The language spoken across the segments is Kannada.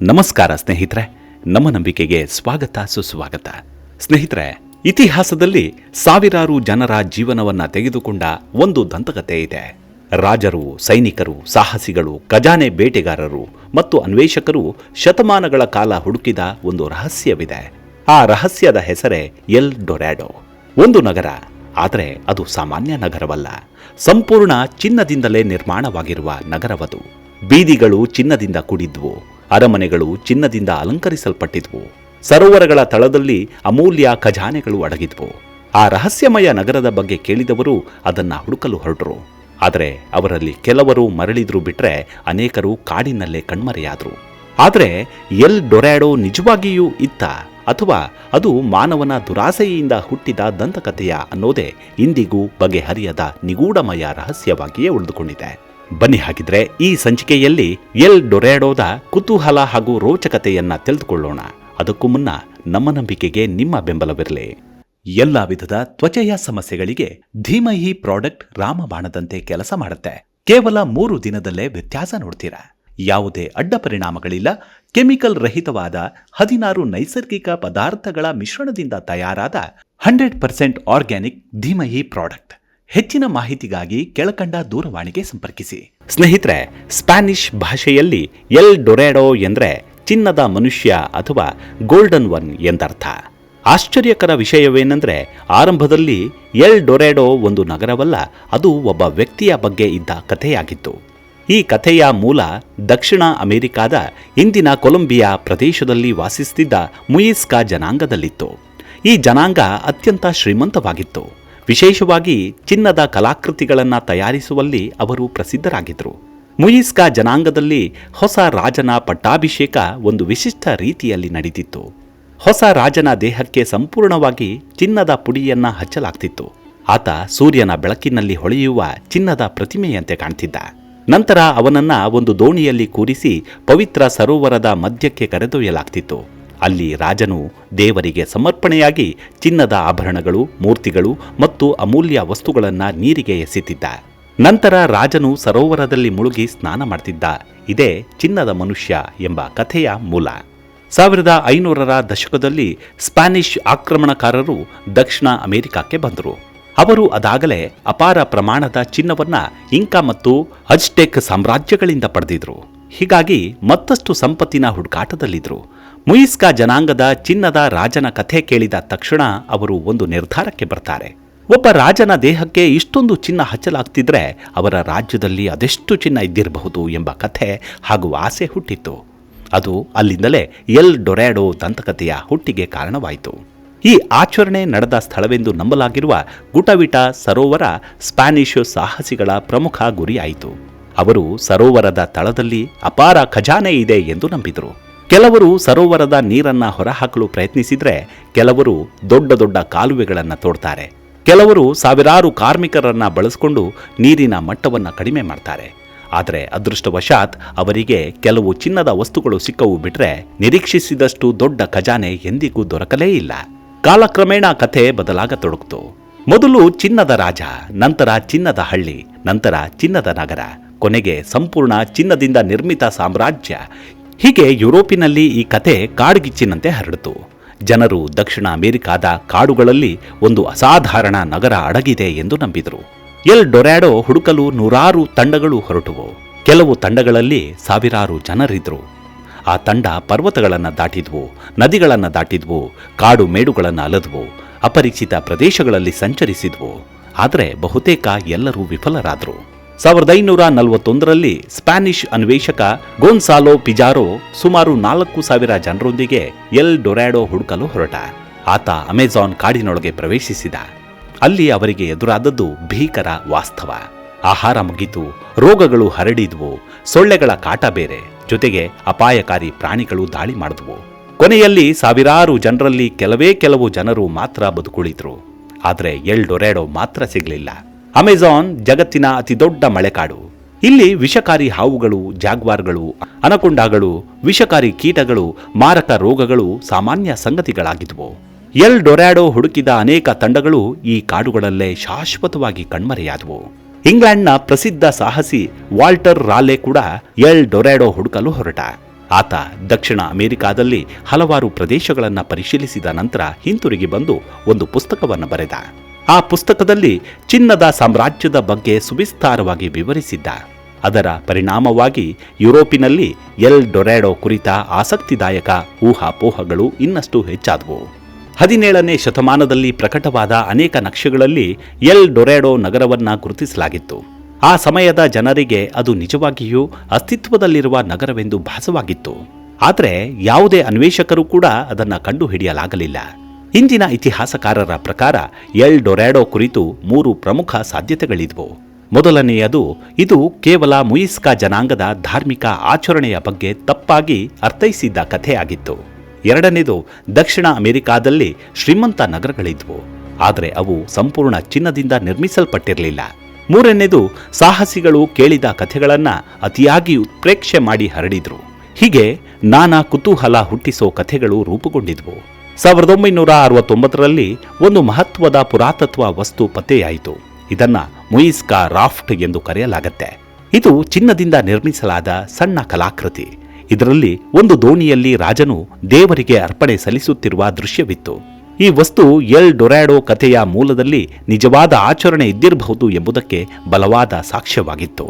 ನಮಸ್ಕಾರ ಸ್ನೇಹಿತರೆ, ನಮ್ಮ ನಂಬಿಕೆಗೆ ಸ್ವಾಗತ ಸುಸ್ವಾಗತ. ಸ್ನೇಹಿತರೆ, ಇತಿಹಾಸದಲ್ಲಿ ಸಾವಿರಾರು ಜನರ ಜೀವನವನ್ನ ತೆಗೆದುಕೊಂಡ ಒಂದು ದಂತಕಥೆ ಇದೆ. ರಾಜರು, ಸೈನಿಕರು, ಸಾಹಸಿಗಳು, ಖಜಾನೆ ಬೇಟೆಗಾರರು ಮತ್ತು ಅನ್ವೇಷಕರು ಶತಮಾನಗಳ ಕಾಲ ಹುಡುಕಿದ ಒಂದು ರಹಸ್ಯವಿದೆ. ಆ ರಹಸ್ಯದ ಹೆಸರೇ ಎಲ್ ಡೊರಾಡೋ. ಒಂದು ನಗರ, ಆದರೆ ಅದು ಸಾಮಾನ್ಯ ನಗರವಲ್ಲ. ಸಂಪೂರ್ಣ ಚಿನ್ನದಿಂದಲೇ ನಿರ್ಮಾಣವಾಗಿರುವ ನಗರವದು. ಬೀದಿಗಳು ಚಿನ್ನದಿಂದ ಕೂಡಿದ್ವು, ಅರಮನೆಗಳು ಚಿನ್ನದಿಂದ ಅಲಂಕರಿಸಲ್ಪಟ್ಟಿದ್ವು, ಸರೋವರಗಳ ತಳದಲ್ಲಿ ಅಮೂಲ್ಯ ಖಜಾನೆಗಳು ಅಡಗಿದ್ವು. ಆ ರಹಸ್ಯಮಯ ನಗರದ ಬಗ್ಗೆ ಕೇಳಿದವರು ಅದನ್ನ ಹುಡುಕಲು ಹೊರಟರು. ಆದರೆ ಅವರಲ್ಲಿ ಕೆಲವರು ಮರಳಿದ್ರು ಬಿಟ್ರೆ ಅನೇಕರು ಕಾಡಿನಲ್ಲೇ ಕಣ್ಮರೆಯಾದ್ರು. ಆದರೆ ಎಲ್ ಡೊರಾಡೋ ನಿಜವಾಗಿಯೂ ಇತ್ತ, ಅಥವಾ ಅದು ಮಾನವನ ದುರಾಸೆಯಿಂದ ಹುಟ್ಟಿದ ದಂತಕಥೆಯ ಅನ್ನೋದೇ ಇಂದಿಗೂ ಬಗೆಹರಿಯದ ನಿಗೂಢಮಯ ರಹಸ್ಯವಾಗಿಯೇ ಉಳಿದುಕೊಂಡಿದೆ. ಬನ್ನಿ, ಹಾಗಿದ್ರೆ ಈ ಸಂಚಿಕೆಯಲ್ಲಿ ಎಲ್ ಡೊರಾಡೋದ ಕುತೂಹಲ ಹಾಗೂ ರೋಚಕತೆಯನ್ನ ತಿಳಿದುಕೊಳ್ಳೋಣ. ಅದಕ್ಕೂ ಮುನ್ನ ನಮ್ಮ ನಂಬಿಕೆಗೆ ನಿಮ್ಮ ಬೆಂಬಲವಿರಲಿ. ಎಲ್ಲ ವಿಧದ ತ್ವಚೆಯ ಸಮಸ್ಯೆಗಳಿಗೆ ಧೀಮಹಿ ಪ್ರಾಡಕ್ಟ್ ರಾಮಬಾಣದಂತೆ ಕೆಲಸ ಮಾಡುತ್ತೆ. ಕೇವಲ 3 ದಿನದಲ್ಲೇ ವ್ಯತ್ಯಾಸ ನೋಡ್ತೀರಾ. ಯಾವುದೇ ಅಡ್ಡ ಪರಿಣಾಮಗಳಿಲ್ಲ. ಕೆಮಿಕಲ್ ರಹಿತವಾದ 16 ನೈಸರ್ಗಿಕ ಪದಾರ್ಥಗಳ ಮಿಶ್ರಣದಿಂದ ತಯಾರಾದ 100% ಆರ್ಗ್ಯಾನಿಕ್ ಧೀಮಹಿ ಪ್ರಾಡಕ್ಟ್. ಹೆಚ್ಚಿನ ಮಾಹಿತಿಗಾಗಿ ಕೆಳಕಂಡ ದೂರವಾಣಿಗೆ ಸಂಪರ್ಕಿಸಿ. ಸ್ನೇಹಿತರೆ, ಸ್ಪ್ಯಾನಿಷ್ ಭಾಷೆಯಲ್ಲಿ ಎಲ್ ಡೊರಾಡೋ ಎಂದರೆ ಚಿನ್ನದ ಮನುಷ್ಯ ಅಥವಾ ಗೋಲ್ಡನ್ ಒನ್ ಎಂದರ್ಥ. ಆಶ್ಚರ್ಯಕರ ವಿಷಯವೇನೆಂದರೆ, ಆರಂಭದಲ್ಲಿ ಎಲ್ ಡೊರಾಡೋ ಒಂದು ನಗರವಲ್ಲ, ಅದು ಒಬ್ಬ ವ್ಯಕ್ತಿಯ ಬಗ್ಗೆ ಇದ್ದ ಕಥೆಯಾಗಿತ್ತು. ಈ ಕಥೆಯ ಮೂಲ ದಕ್ಷಿಣ ಅಮೆರಿಕಾದ ಇಂದಿನ ಕೊಲಂಬಿಯಾ ಪ್ರದೇಶದಲ್ಲಿ ವಾಸಿಸುತ್ತಿದ್ದ ಮುಯಿಸ್ಕಾ ಜನಾಂಗದಲ್ಲಿತ್ತು. ಈ ಜನಾಂಗ ಅತ್ಯಂತ ಶ್ರೀಮಂತವಾಗಿತ್ತು. ವಿಶೇಷವಾಗಿ ಚಿನ್ನದ ಕಲಾಕೃತಿಗಳನ್ನು ತಯಾರಿಸುವಲ್ಲಿ ಅವರು ಪ್ರಸಿದ್ಧರಾಗಿದ್ದರು. ಮುಯಿಸ್ಕಾ ಜನಾಂಗದಲ್ಲಿ ಹೊಸ ರಾಜನ ಪಟ್ಟಾಭಿಷೇಕ ಒಂದು ವಿಶಿಷ್ಟ ರೀತಿಯಲ್ಲಿ ನಡೆದಿತ್ತು. ಹೊಸ ರಾಜನ ದೇಹಕ್ಕೆ ಸಂಪೂರ್ಣವಾಗಿ ಚಿನ್ನದ ಪುಡಿಯನ್ನ ಹಚ್ಚಲಾಗ್ತಿತ್ತು. ಆತ ಸೂರ್ಯನ ಬೆಳಕಿನಲ್ಲಿ ಹೊಳೆಯುವ ಚಿನ್ನದ ಪ್ರತಿಮೆಯಂತೆ ಕಾಣ್ತಿದ್ದ. ನಂತರ ಅವನನ್ನ ಒಂದು ದೋಣಿಯಲ್ಲಿ ಕೂರಿಸಿ ಪವಿತ್ರ ಸರೋವರದ ಮಧ್ಯಕ್ಕೆ ಕರೆದೊಯ್ಯಲಾಗ್ತಿತ್ತು. ಅಲ್ಲಿ ರಾಜನು ದೇವರಿಗೆ ಸಮರ್ಪಣೆಯಾಗಿ ಚಿನ್ನದ ಆಭರಣಗಳು, ಮೂರ್ತಿಗಳು ಮತ್ತು ಅಮೂಲ್ಯ ವಸ್ತುಗಳನ್ನು ನೀರಿಗೆ ಎಸೆತಿದ್ದ. ನಂತರ ರಾಜನು ಸರೋವರದಲ್ಲಿ ಮುಳುಗಿ ಸ್ನಾನ ಮಾಡ್ತಿದ್ದ. ಇದೇ ಚಿನ್ನದ ಮನುಷ್ಯ ಎಂಬ ಕಥೆಯ ಮೂಲ. 1500ರ ದಶಕದಲ್ಲಿ ಸ್ಪ್ಯಾನಿಷ್ ಆಕ್ರಮಣಕಾರರು ದಕ್ಷಿಣ ಅಮೆರಿಕಕ್ಕೆ ಬಂದರು. ಅವರು ಅದಾಗಲೇ ಅಪಾರ ಪ್ರಮಾಣದ ಚಿನ್ನವನ್ನ ಇಂಕಾ ಮತ್ತು ಅಜ್ಟೆಕ್ ಸಾಮ್ರಾಜ್ಯಗಳಿಂದ ಪಡೆದಿದ್ರು. ಹೀಗಾಗಿ ಮತ್ತಷ್ಟು ಸಂಪತ್ತಿನ ಹುಡುಕಾಟದಲ್ಲಿದ್ರು. ಮುಯಿಸ್ಕಾ ಜನಾಂಗದ ಚಿನ್ನದ ರಾಜನ ಕಥೆ ಕೇಳಿದ ತಕ್ಷಣ ಅವರು ಒಂದು ನಿರ್ಧಾರಕ್ಕೆ ಬರ್ತಾರೆ. ಒಬ್ಬ ರಾಜನ ದೇಹಕ್ಕೆ ಇಷ್ಟೊಂದು ಚಿನ್ನ ಹಚ್ಚಲಾಗ್ತಿದ್ರೆ ಅವರ ರಾಜ್ಯದಲ್ಲಿ ಅದೆಷ್ಟು ಚಿನ್ನ ಇದ್ದಿರಬಹುದು ಎಂಬ ಕಥೆ ಹಾಗೂ ಆಸೆ ಹುಟ್ಟಿತ್ತು. ಅದು ಅಲ್ಲಿಂದಲೇ ಎಲ್ ಡೊರಾಡೋ ದಂತಕಥೆಯ ಹುಟ್ಟಿಗೆ ಕಾರಣವಾಯಿತು. ಈ ಆಚರಣೆ ನಡೆದ ಸ್ಥಳವೆಂದು ನಂಬಲಾಗಿರುವ ಗುಟವಿಟ ಸರೋವರ ಸ್ಪ್ಯಾನಿಷ್ ಸಾಹಸಿಗಳ ಪ್ರಮುಖ ಗುರಿಯಾಯಿತು. ಅವರು ಸರೋವರದ ತಳದಲ್ಲಿ ಅಪಾರ ಖಜಾನೆ ಇದೆ ಎಂದು ನಂಬಿದರು. ಕೆಲವರು ಸರೋವರದ ನೀರನ್ನ ಹೊರಹಾಕಲು ಪ್ರಯತ್ನಿಸಿದ್ರೆ, ಕೆಲವರು ದೊಡ್ಡ ದೊಡ್ಡ ಕಾಲುವೆಗಳನ್ನು ತೋಡ್ತಾರೆ. ಕೆಲವರು ಸಾವಿರಾರು ಕಾರ್ಮಿಕರನ್ನ ಬಳಸಿಕೊಂಡು ನೀರಿನ ಮಟ್ಟವನ್ನು ಕಡಿಮೆ ಮಾಡ್ತಾರೆ. ಆದರೆ ಅದೃಷ್ಟವಶಾತ್ ಅವರಿಗೆ ಕೆಲವು ಚಿನ್ನದ ವಸ್ತುಗಳು ಸಿಕ್ಕವು ಬಿಟ್ರೆ ನಿರೀಕ್ಷಿಸಿದಷ್ಟು ದೊಡ್ಡ ಖಜಾನೆ ಎಂದಿಗೂ ದೊರಕಲೇ ಇಲ್ಲ. ಕಾಲಕ್ರಮೇಣ ಕಥೆ ಬದಲಾಗತೊಡಗಿತು. ಮೊದಲು ಚಿನ್ನದ ರಾಜ, ನಂತರ ಚಿನ್ನದ ಹಳ್ಳಿ, ನಂತರ ಚಿನ್ನದ ನಗರ, ಕೊನೆಗೆ ಸಂಪೂರ್ಣ ಚಿನ್ನದಿಂದ ನಿರ್ಮಿತ ಸಾಮ್ರಾಜ್ಯ. ಹೀಗೆ ಯುರೋಪಿನಲ್ಲಿ ಈ ಕತೆ ಕಾಡ್ಗಿಚ್ಚಿನಂತೆ ಹರಡಿತು. ಜನರು ದಕ್ಷಿಣ ಅಮೆರಿಕಾದ ಕಾಡುಗಳಲ್ಲಿ ಒಂದು ಅಸಾಧಾರಣ ನಗರ ಅಡಗಿದೆ ಎಂದು ನಂಬಿದರು. ಎಲ್ ಡೊರಾಡೋ ಹುಡುಕಲು 100 ತಂಡಗಳು ಹೊರಟುವು. ಕೆಲವು ತಂಡಗಳಲ್ಲಿ ಸಾವಿರಾರು ಜನರಿದ್ರು. ಆ ತಂಡ ಪರ್ವತಗಳನ್ನು ದಾಟಿದ್ವು, ನದಿಗಳನ್ನು ದಾಟಿದ್ವು, ಕಾಡು ಮೇಡುಗಳನ್ನು ಅಲದ್ವು, ಅಪರಿಚಿತ ಪ್ರದೇಶಗಳಲ್ಲಿ ಸಂಚರಿಸಿದ್ವು. ಆದರೆ ಬಹುತೇಕ ಎಲ್ಲರೂ ವಿಫಲರಾದರು. 1541ರಲ್ಲಿ ಸ್ಪ್ಯಾನಿಷ್ ಅನ್ವೇಷಕ ಗೋನ್ಸಾಲೋ ಪಿಜಾರೋ ಸುಮಾರು 4000 ಜನರೊಂದಿಗೆ ಎಲ್ ಡೊರಾಡೋ ಹುಡುಕಲು ಹೊರಟ. ಆತ ಅಮೆಜಾನ್ ಕಾಡಿನೊಳಗೆ ಪ್ರವೇಶಿಸಿದ. ಅಲ್ಲಿ ಅವರಿಗೆ ಎದುರಾದದ್ದು ಭೀಕರ ವಾಸ್ತವ. ಆಹಾರ ಮುಗಿತು, ರೋಗಗಳು ಹರಡಿದ್ವು, ಸೊಳ್ಳೆಗಳ ಕಾಟ ಬೇರೆ, ಜೊತೆಗೆ ಅಪಾಯಕಾರಿ ಪ್ರಾಣಿಗಳು ದಾಳಿ ಮಾಡಿದ್ವು. ಕೊನೆಯಲ್ಲಿ ಸಾವಿರಾರು ಜನರಲ್ಲಿ ಕೆಲವು ಜನರು ಮಾತ್ರ ಬದುಕುಳಿದ್ರು. ಆದರೆ ಎಲ್ ಡೊರಾಡೋ ಮಾತ್ರ ಸಿಗಲಿಲ್ಲ. ಅಮೆಜಾನ್ ಜಗತ್ತಿನ ಅತಿ ದೊಡ್ಡ ಮಳೆಕಾಡು. ಇಲ್ಲಿ ವಿಷಕಾರಿ ಹಾವುಗಳು, ಜಾಗ್ವಾರ್ಗಳು, ಅನಕೊಂಡಾಗಳು, ವಿಷಕಾರಿ ಕೀಟಗಳು, ಮಾರಕ ರೋಗಗಳು ಸಾಮಾನ್ಯ ಸಂಗತಿಗಳಾಗಿದ್ವು. ಎಲ್ ಡೊರಾಡೋ ಹುಡುಕಿದ ಅನೇಕ ತಂಡಗಳು ಈ ಕಾಡುಗಳಲ್ಲೇ ಶಾಶ್ವತವಾಗಿ ಕಣ್ಮರೆಯಾದವು. ಇಂಗ್ಲೆಂಡ್ನ ಪ್ರಸಿದ್ಧ ಸಾಹಸಿ ವಾಲ್ಟರ್ ರಾಲೆ ಕೂಡ ಎಲ್ ಡೊರಾಡೋ ಹುಡುಕಲು ಹೊರಟ. ಆತ ದಕ್ಷಿಣ ಅಮೆರಿಕಾದಲ್ಲಿ ಹಲವಾರು ಪ್ರದೇಶಗಳನ್ನು ಪರಿಶೀಲಿಸಿದ ನಂತರ ಹಿಂತಿರುಗಿ ಬಂದು ಒಂದು ಪುಸ್ತಕವನ್ನು ಬರೆದ. ಆ ಪುಸ್ತಕದಲ್ಲಿ ಚಿನ್ನದ ಸಾಮ್ರಾಜ್ಯದ ಬಗ್ಗೆ ಸುವಿಸ್ತಾರವಾಗಿ ವಿವರಿಸಿದ್ದ. ಅದರ ಪರಿಣಾಮವಾಗಿ ಯುರೋಪಿನಲ್ಲಿ ಎಲ್ ಡೊರಾಡೋ ಕುರಿತ ಆಸಕ್ತಿದಾಯಕ ಊಹಾಪೋಹಗಳು ಇನ್ನಷ್ಟು ಹೆಚ್ಚಾದವು. 17ನೇ ಶತಮಾನದಲ್ಲಿ ಪ್ರಕಟವಾದ ಅನೇಕ ನಕ್ಷೆಗಳಲ್ಲಿ ಎಲ್ ಡೊರಾಡೋ ನಗರವನ್ನ ಗುರುತಿಸಲಾಗಿತ್ತು. ಆ ಸಮಯದ ಜನರಿಗೆ ಅದು ನಿಜವಾಗಿಯೂ ಅಸ್ತಿತ್ವದಲ್ಲಿರುವ ನಗರವೆಂದು ಭಾಸವಾಗಿತ್ತು. ಆದರೆ ಯಾವುದೇ ಅನ್ವೇಷಕರು ಕೂಡ ಅದನ್ನು ಕಂಡುಹಿಡಿಯಲಾಗಲಿಲ್ಲ. ಇಂದಿನ ಇತಿಹಾಸಕಾರರ ಪ್ರಕಾರ ಎಲ್ ಡೊರಾಡೋ ಕುರಿತು 3 ಪ್ರಮುಖ ಸಾಧ್ಯತೆಗಳಿದ್ವು. ಮೊದಲನೆಯದು, ಇದು ಕೇವಲ ಮುಯಿಸ್ಕಾ ಜನಾಂಗದ ಧಾರ್ಮಿಕ ಆಚರಣೆಯ ಬಗ್ಗೆ ತಪ್ಪಾಗಿ ಅರ್ಥೈಸಿದ್ದ ಕಥೆಯಾಗಿತ್ತು. ಎರಡನೇದು, ದಕ್ಷಿಣ ಅಮೆರಿಕಾದಲ್ಲಿ ಶ್ರೀಮಂತ ನಗರಗಳಿದ್ವು, ಆದರೆ ಅವು ಸಂಪೂರ್ಣ ಚಿನ್ನದಿಂದ ನಿರ್ಮಿಸಲ್ಪಟ್ಟಿರಲಿಲ್ಲ. ಮೂರನೇದು, ಸಾಹಸಿಗಳು ಕೇಳಿದ ಕಥೆಗಳನ್ನು ಅತಿಯಾಗಿ ಉತ್ಪ್ರೇಕ್ಷೆ ಮಾಡಿ ಹರಡಿದ್ರು. ಹೀಗೆ ನಾನಾ ಕುತೂಹಲ ಹುಟ್ಟಿಸೋ ಕಥೆಗಳು ರೂಪುಗೊಂಡಿದ್ವು. 1969ರಲ್ಲಿ ಒಂದು ಮಹತ್ವದ ಪುರಾತತ್ವ ವಸ್ತು ಪತ್ತೆಯಾಯಿತು. ಇದನ್ನ ಮುಯಿಸ್ಕಾ ರಾಫ್ಟ್ ಎಂದು ಕರೆಯಲಾಗತ್ತೆ. ಇದು ಚಿನ್ನದಿಂದ ನಿರ್ಮಿಸಲಾದ ಸಣ್ಣ ಕಲಾಕೃತಿ. ಇದರಲ್ಲಿ ಒಂದು ದೋಣಿಯಲ್ಲಿ ರಾಜನು ದೇವರಿಗೆ ಅರ್ಪಣೆ ಸಲ್ಲಿಸುತ್ತಿರುವ ದೃಶ್ಯವಿತ್ತು. ಈ ವಸ್ತು ಎಲ್ ಡೊರಾಡೋ ಕಥೆಯ ಮೂಲದಲ್ಲಿ ನಿಜವಾದ ಆಚರಣೆ ಇದ್ದಿರಬಹುದು ಎಂಬುದಕ್ಕೆ ಬಲವಾದ ಸಾಕ್ಷ್ಯವಾಗಿತ್ತು.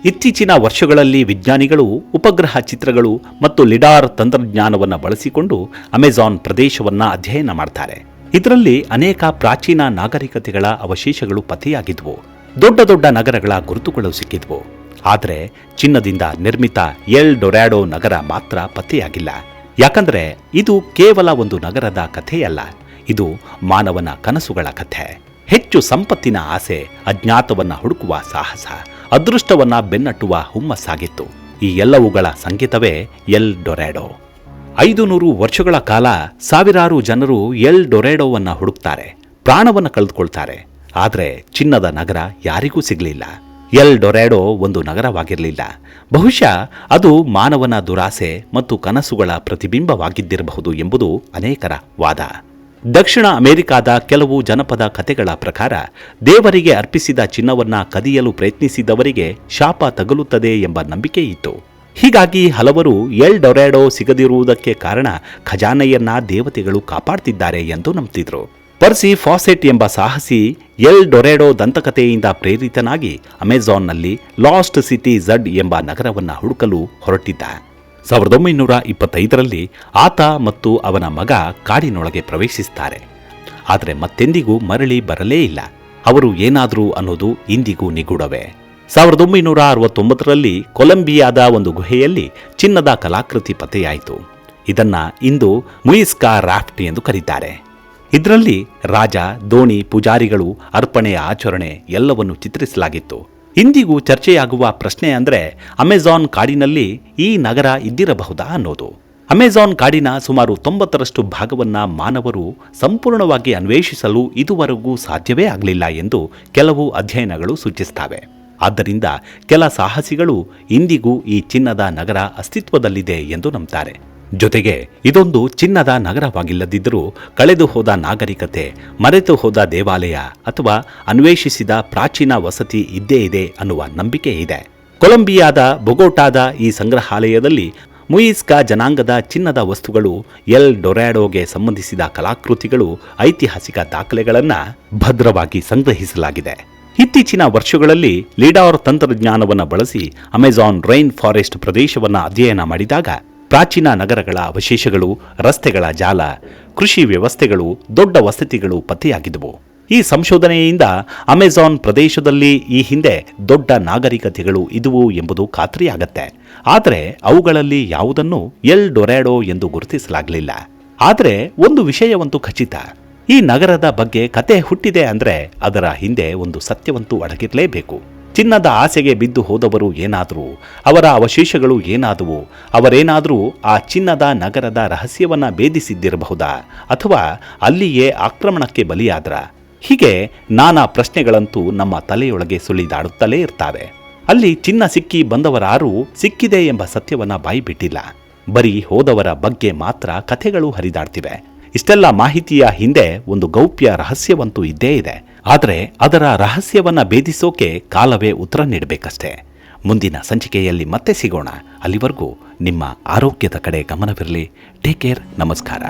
ಇತ್ತೀಚಿನ ವರ್ಷಗಳಲ್ಲಿ ವಿಜ್ಞಾನಿಗಳು ಉಪಗ್ರಹ ಚಿತ್ರಗಳು ಮತ್ತು ಲಿಡಾರ್ ತಂತ್ರಜ್ಞಾನವನ್ನು ಬಳಸಿಕೊಂಡು ಅಮೆಜಾನ್ ಪ್ರದೇಶವನ್ನು ಅಧ್ಯಯನ ಮಾಡ್ತಾರೆ. ಇದರಲ್ಲಿ ಅನೇಕ ಪ್ರಾಚೀನ ನಾಗರಿಕತೆಗಳ ಅವಶೇಷಗಳು ಪತ್ತೆಯಾಗಿದ್ವು. ದೊಡ್ಡ ದೊಡ್ಡ ನಗರಗಳ ಗುರುತುಗಳು ಸಿಕ್ಕಿದ್ವು. ಆದರೆ ಚಿನ್ನದಿಂದ ನಿರ್ಮಿತ ಎಲ್ ಡೊರಾಡೋ ನಗರ ಮಾತ್ರ ಪತ್ತೆಯಾಗಿಲ್ಲ. ಯಾಕಂದ್ರೆ ಇದು ಕೇವಲ ಒಂದು ನಗರದ ಕಥೆಯಲ್ಲ, ಇದು ಮಾನವನ ಕನಸುಗಳ ಕಥೆ. ಹೆಚ್ಚು ಸಂಪತ್ತಿನ ಆಸೆ, ಅಜ್ಞಾತವನ್ನ ಹುಡುಕುವ ಸಾಹಸ, ಅದೃಷ್ಟವನ್ನ ಬೆನ್ನಟ್ಟುವ ಹುಮ್ಮಸ್ಸಾಗಿತ್ತು. ಈ ಎಲ್ಲವುಗಳ ಸಂಕೇತವೇ ಎಲ್ ಡೊರಾಡೋ. 500 ವರ್ಷಗಳ ಕಾಲ ಸಾವಿರಾರು ಜನರು ಎಲ್ ಡೊರಾಡೋವನ್ನ ಹುಡುಕ್ತಾರೆ, ಪ್ರಾಣವನ್ನು ಕಳೆದುಕೊಳ್ತಾರೆ. ಆದರೆ ಚಿನ್ನದ ನಗರ ಯಾರಿಗೂ ಸಿಗಲಿಲ್ಲ. ಎಲ್ ಡೊರಾಡೋ ಒಂದು ನಗರವಾಗಿರಲಿಲ್ಲ. ಬಹುಶಃ ಅದು ಮಾನವನ ದುರಾಸೆ ಮತ್ತು ಕನಸುಗಳ ಪ್ರತಿಬಿಂಬವಾಗಿದ್ದಿರಬಹುದು ಎಂಬುದು ಅನೇಕರ ವಾದ. ದಕ್ಷಿಣ ಅಮೆರಿಕಾದ ಕೆಲವು ಜನಪದ ಕಥೆಗಳ ಪ್ರಕಾರ ದೇವರಿಗೆ ಅರ್ಪಿಸಿದ ಚಿನ್ನವನ್ನ ಕದಿಯಲು ಪ್ರಯತ್ನಿಸಿದವರಿಗೆ ಶಾಪ ತಗುಲುತ್ತದೆ ಎಂಬ ನಂಬಿಕೆ ಇತ್ತು. ಹೀಗಾಗಿ ಹಲವರು ಎಲ್ ಡೊರಾಡೋ ಸಿಗದಿರುವುದಕ್ಕೆ ಕಾರಣ ಖಜಾನೆಯನ್ನ ದೇವತೆಗಳು ಕಾಪಾಡ್ತಿದ್ದಾರೆ ಎಂದು ನಂಬ್ತಿದ್ರು. ಪರ್ಸಿ ಫಾಸೆಟ್ ಎಂಬ ಸಾಹಸಿ ಎಲ್ ಡೊರಾಡೋ ದಂತಕಥೆಯಿಂದ ಪ್ರೇರಿತನಾಗಿ ಅಮೆಜಾನ್ನಲ್ಲಿ ಲಾಸ್ಟ್ ಸಿಟಿ ಝಡ್ ಎಂಬ ನಗರವನ್ನ ಹುಡುಕಲು ಹೊರಟಿದ್ದ. 1925ರಲ್ಲಿ ಆತ ಮತ್ತು ಅವನ ಮಗ ಕಾಡಿನೊಳಗೆ ಪ್ರವೇಶಿಸುತ್ತಾರೆ. ಆದರೆ ಮತ್ತೆಂದಿಗೂ ಮರಳಿ ಬರಲೇ ಇಲ್ಲ. ಅವರು ಏನಾದರೂ ಅನ್ನೋದು ಇಂದಿಗೂ ನಿಗೂಢವೇ. 1969ರಲ್ಲಿ ಕೊಲಂಬಿಯಾದ ಒಂದು ಗುಹೆಯಲ್ಲಿ ಚಿನ್ನದ ಕಲಾಕೃತಿ ಪತ್ತೆಯಾಯಿತು. ಇದನ್ನ ಇಂದು ಮುಯಿಸ್ಕಾ ರಾಫ್ಟ್ ಎಂದು ಕರೀತಾರೆ. ಇದರಲ್ಲಿ ರಾಜ, ದೋಣಿ, ಪೂಜಾರಿಗಳು, ಅರ್ಪಣೆಯ ಆಚರಣೆ ಎಲ್ಲವನ್ನು ಚಿತ್ರಿಸಲಾಗಿತ್ತು. ಇಂದಿಗೂ ಚರ್ಚೆಯಾಗುವ ಪ್ರಶ್ನೆ ಅಂದ್ರೆ ಅಮೆಜಾನ್ ಕಾಡಿನಲ್ಲಿ ಈ ನಗರ ಇದ್ದಿರಬಹುದಾ ಅನ್ನೋದು. ಅಮೆಜಾನ್ ಕಾಡಿನ ಸುಮಾರು 90ರಷ್ಟು ಭಾಗವನ್ನ ಮಾನವರು ಸಂಪೂರ್ಣವಾಗಿ ಅನ್ವೇಷಿಸಲು ಇದುವರೆಗೂ ಸಾಧ್ಯವೇ ಆಗಲಿಲ್ಲ ಎಂದು ಕೆಲವು ಅಧ್ಯಯನಗಳು ಸೂಚಿಸುತ್ತವೆ. ಆದ್ದರಿಂದ ಕೆಲ ಸಾಹಸಿಗಳು ಇಂದಿಗೂ ಈ ಚಿನ್ನದ ನಗರ ಅಸ್ತಿತ್ವದಲ್ಲಿದೆ ಎಂದು ನಂಬುತ್ತಾರೆ. ಜೊತೆಗೆ ಇದೊಂದು ಚಿನ್ನದ ನಗರವಾಗಿಲ್ಲದಿದ್ದರೂ ಕಳೆದು ಹೋದ ನಾಗರಿಕತೆ, ಮರೆತು ಹೋದ ದೇವಾಲಯ ಅಥವಾ ಅನ್ವೇಷಿಸಿದ ಪ್ರಾಚೀನ ವಸತಿ ಇದ್ದೇ ಇದೆ ಅನ್ನುವ ನಂಬಿಕೆ ಇದೆ. ಕೊಲಂಬಿಯಾದ ಬೊಗೊಟಾದ ಈ ಸಂಗ್ರಹಾಲಯದಲ್ಲಿ ಮುಯಿಸ್ಕಾ ಜನಾಂಗದ ಚಿನ್ನದ ವಸ್ತುಗಳು, ಎಲ್ ಡೊರಾಡೋಗೆ ಸಂಬಂಧಿಸಿದ ಕಲಾಕೃತಿಗಳು, ಐತಿಹಾಸಿಕ ದಾಖಲೆಗಳನ್ನು ಭದ್ರವಾಗಿ ಸಂಗ್ರಹಿಸಲಾಗಿದೆ. ಇತ್ತೀಚಿನ ವರ್ಷಗಳಲ್ಲಿ ಲಿಡಾರ್ ತಂತ್ರಜ್ಞಾನವನ್ನು ಬಳಸಿ ಅಮೆಜಾನ್ ರೈನ್ ಫಾರೆಸ್ಟ್ ಪ್ರದೇಶವನ್ನು ಅಧ್ಯಯನ ಮಾಡಿದಾಗ ಪ್ರಾಚೀನ ನಗರಗಳ ಅವಶೇಷಗಳು, ರಸ್ತೆಗಳ ಜಾಲ, ಕೃಷಿ ವ್ಯವಸ್ಥೆಗಳು, ದೊಡ್ಡ ವಸತಿಗಳು ಪತ್ತೆಯಾಗಿದ್ದವು. ಈ ಸಂಶೋಧನೆಯಿಂದ ಅಮೆಜಾನ್ ಪ್ರದೇಶದಲ್ಲಿ ಈ ಹಿಂದೆ ದೊಡ್ಡ ನಾಗರಿಕತೆಗಳು ಇದುವು ಎಂಬುದು ಖಾತ್ರಿಯಾಗತ್ತೆ. ಆದರೆ ಅವುಗಳಲ್ಲಿ ಯಾವುದನ್ನು ಎಲ್ ಡೊರಾಡೋ ಎಂದು ಗುರುತಿಸಲಾಗಲಿಲ್ಲ. ಆದರೆ ಒಂದು ವಿಷಯವಂತೂ ಖಚಿತ, ಈ ನಗರದ ಬಗ್ಗೆ ಕತೆ ಹುಟ್ಟಿದೆ ಅಂದ್ರೆ ಅದರ ಹಿಂದೆ ಒಂದು ಸತ್ಯವಂತೂ ಅಡಗಿರಲೇಬೇಕು. ಚಿನ್ನದ ಆಸೆಗೆ ಬಿದ್ದು ಹೋದವರು ಏನಾದರೂ, ಅವರ ಅವಶೇಷಗಳು ಏನಾದವು, ಅವರೇನಾದರೂ ಆ ಚಿನ್ನದ ನಗರದ ರಹಸ್ಯವನ್ನ ಭೇದಿಸಿದ್ದಿರಬಹುದಾ ಅಥವಾ ಅಲ್ಲಿಯೇ ಆಕ್ರಮಣಕ್ಕೆ ಬಲಿಯಾದ್ರ? ಹೀಗೆ ನಾನಾ ಪ್ರಶ್ನೆಗಳಂತೂ ನಮ್ಮ ತಲೆಯೊಳಗೆ ಸುಳಿದಾಡುತ್ತಲೇ ಇರ್ತಾವೆ. ಅಲ್ಲಿ ಚಿನ್ನ ಸಿಕ್ಕಿ ಬಂದವರಾರೂ ಸಿಕ್ಕಿದೆ ಎಂಬ ಸತ್ಯವನ್ನ ಬಾಯಿಬಿಟ್ಟಿಲ್ಲ. ಬರೀ ಹೋದವರ ಬಗ್ಗೆ ಮಾತ್ರ ಕಥೆಗಳು ಹರಿದಾಡ್ತಿವೆ. ಇಷ್ಟೆಲ್ಲ ಮಾಹಿತಿಯ ಹಿಂದೆ ಒಂದು ಗೌಪ್ಯ ರಹಸ್ಯವಂತೂ ಇದ್ದೇ ಇದೆ. ಆದರೆ ಅದರ ರಹಸ್ಯವನ್ನ ಭೇದಿಸೋಕೆ ಕಾಲವೇ ಉತ್ತರ ನೀಡಬೇಕಷ್ಟೇ. ಮುಂದಿನ ಸಂಚಿಕೆಯಲ್ಲಿ ಮತ್ತೆ ಸಿಗೋಣ. ಅಲ್ಲಿವರೆಗೂ ನಿಮ್ಮ ಆರೋಗ್ಯದ ಕಡೆ ಗಮನವಿರಲಿ. Take care. ನಮಸ್ಕಾರ.